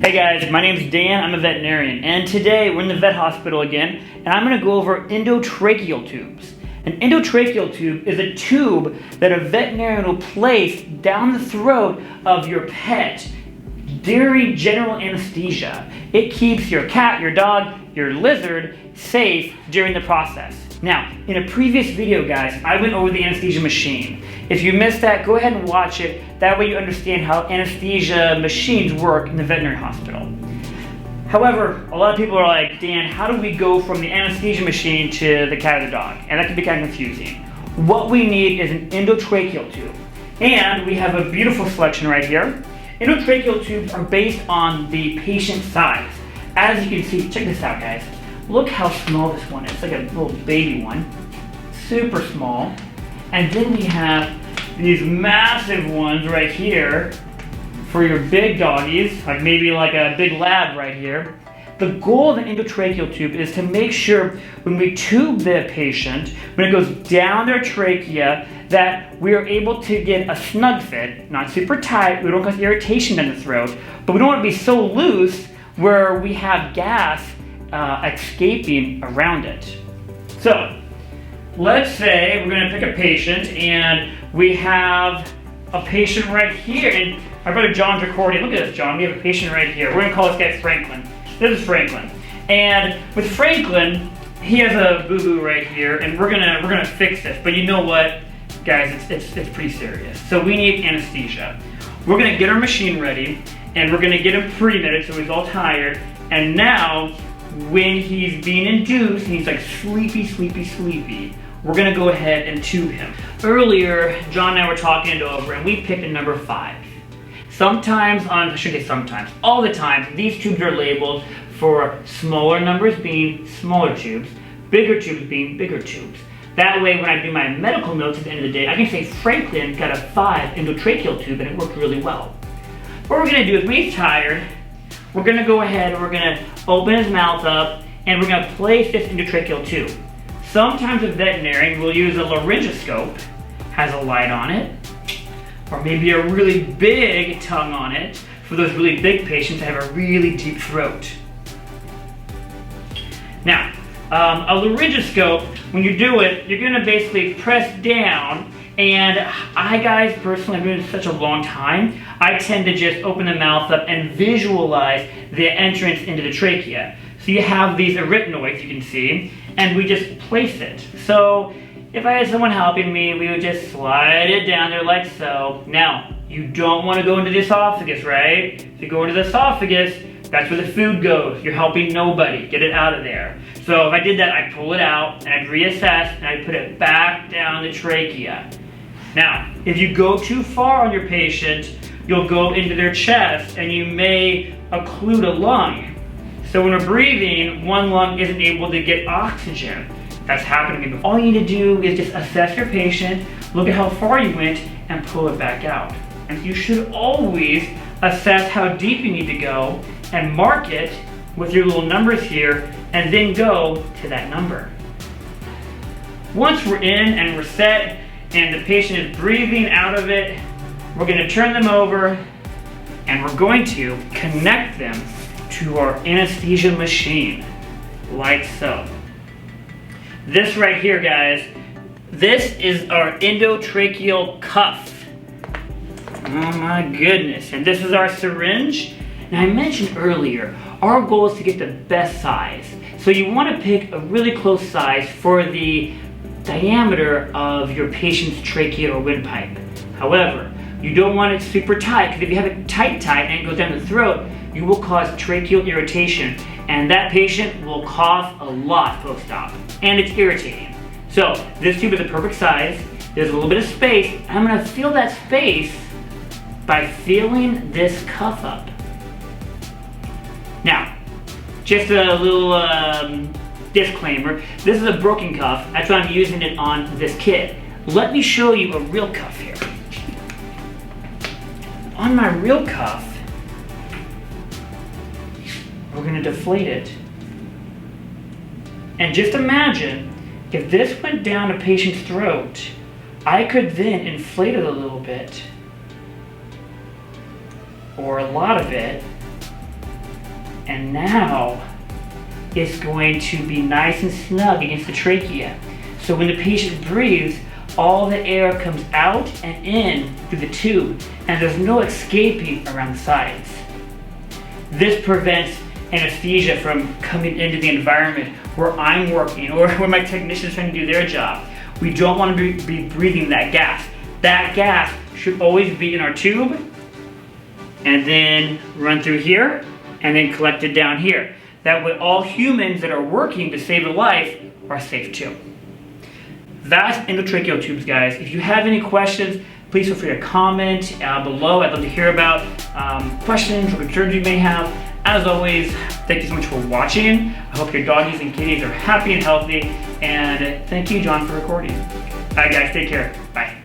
Hey guys, my name's Dan, I'm a veterinarian, and today we're in the vet hospital again, and I'm going to go over endotracheal tubes. An endotracheal tube is a tube that a veterinarian will place down the throat of your pet during general anesthesia. It keeps your cat, your dog, your lizard safe during the process. Now, in a previous video, guys, I went over the anesthesia machine. If you missed that, go ahead and watch it. That way you understand how anesthesia machines work in the veterinary hospital. However, a lot of people are like, Dan, how do we go from the anesthesia machine to the cat or the dog? And that can be kind of confusing. What we need is an endotracheal tube. And we have a beautiful selection right here. Endotracheal tubes are based on the patient size. As you can see, check this out, guys. Look how small this one is. It's like a little baby one. Super small. And then we have these massive ones right here for your big doggies, like maybe like a big lab right here. The goal of an endotracheal tube is to make sure when we tube the patient, when it goes down their trachea, that we are able to get a snug fit, not super tight, we don't cause irritation in the throat, but we don't want to be so loose where we have gas escaping around it. So, let's say we're going to pick a patient and we have a patient right here, and my brother John's recording. Look at this, John. We have a patient right here. We're going to call this guy Franklin. This is Franklin. And with Franklin, he has a boo-boo right here, and we're gonna fix this. But you know what, guys, it's pretty serious. So we need anesthesia. We're gonna get our machine ready, and we're gonna get him pre-knitted so he's all tired. And now, when he's being induced, he's like sleepy, we're gonna go ahead and tube him. Earlier, John and I were talking it over, and we picked a number 5. Sometimes, all the time, these tubes are labeled for smaller numbers being smaller tubes, bigger tubes being bigger tubes. That way, when I do my medical notes at the end of the day, I can say Franklin got a 5 endotracheal tube and it worked really well. What we're gonna do is, when he's tired, we're gonna go ahead and we're gonna open his mouth up and we're gonna place this endotracheal tube. Sometimes a veterinarian will use a laryngoscope, has a light on it, or maybe a really big tongue on it for those really big patients that have a really deep throat. Now, a laryngoscope, when you do it, you're gonna basically press down, and I, guys, personally, I've been doing it such a long time, I tend to just open the mouth up and visualize the entrance into the trachea. So you have these arytenoids, you can see, and we just place it. So if I had someone helping me, we would just slide it down there like so. Now, you don't want to go into the esophagus, right? If you go into the esophagus, that's where the food goes. You're helping nobody. Get it out of there. So if I did that, I'd pull it out, and I'd reassess, and I'd put it back down the trachea. Now, if you go too far on your patient, you'll go into their chest, and you may occlude a lung. So when we're breathing, one lung isn't able to get oxygen. That's happening. All you need to do is just assess your patient, look at how far you went, and pull it back out. And you should always assess how deep you need to go and mark it with your little numbers here, and then go to that number. Once we're in and we're set, and the patient is breathing out of it, we're going to turn them over, and we're going to connect them to our anesthesia machine, like so. This right here, guys, this is our endotracheal cuff. Oh my goodness. And this is our syringe. Now, I mentioned earlier, our goal is to get the best size. So you want to pick a really close size for the diameter of your patient's trachea or windpipe. However, you don't want it super tight, because if you have it tight and it goes down the throat, you will cause tracheal irritation, and that patient will cough a lot post-op, and it's irritating. So this tube is a perfect size. There's a little bit of space. I'm going to fill that space by filling this cuff up. Now, just a little disclaimer. This is a broken cuff. That's why I'm using it on this kid. Let me show you a real cuff here. On my real cuff, we're going to deflate it. And just imagine, if this went down a patient's throat, I could then inflate it a little bit, or a lot of it, And now it's going to be nice and snug against the trachea. So when the patient breathes, all the air comes out and in through the tube, and there's no escaping around the sides. This prevents anesthesia from coming into the environment where I'm working or where my technicians are trying to do their job. We don't want to be breathing that gas. That gas should always be in our tube and then run through here and then collected down here. That way all humans that are working to save a life are safe too. That's endotracheal tubes, guys. If you have any questions, please feel free to comment below. I'd love to hear about questions or concerns you may have. As always, thank you so much for watching. I hope your doggies and kitties are happy and healthy. And thank you, John, for recording. All right, guys, take care. Bye.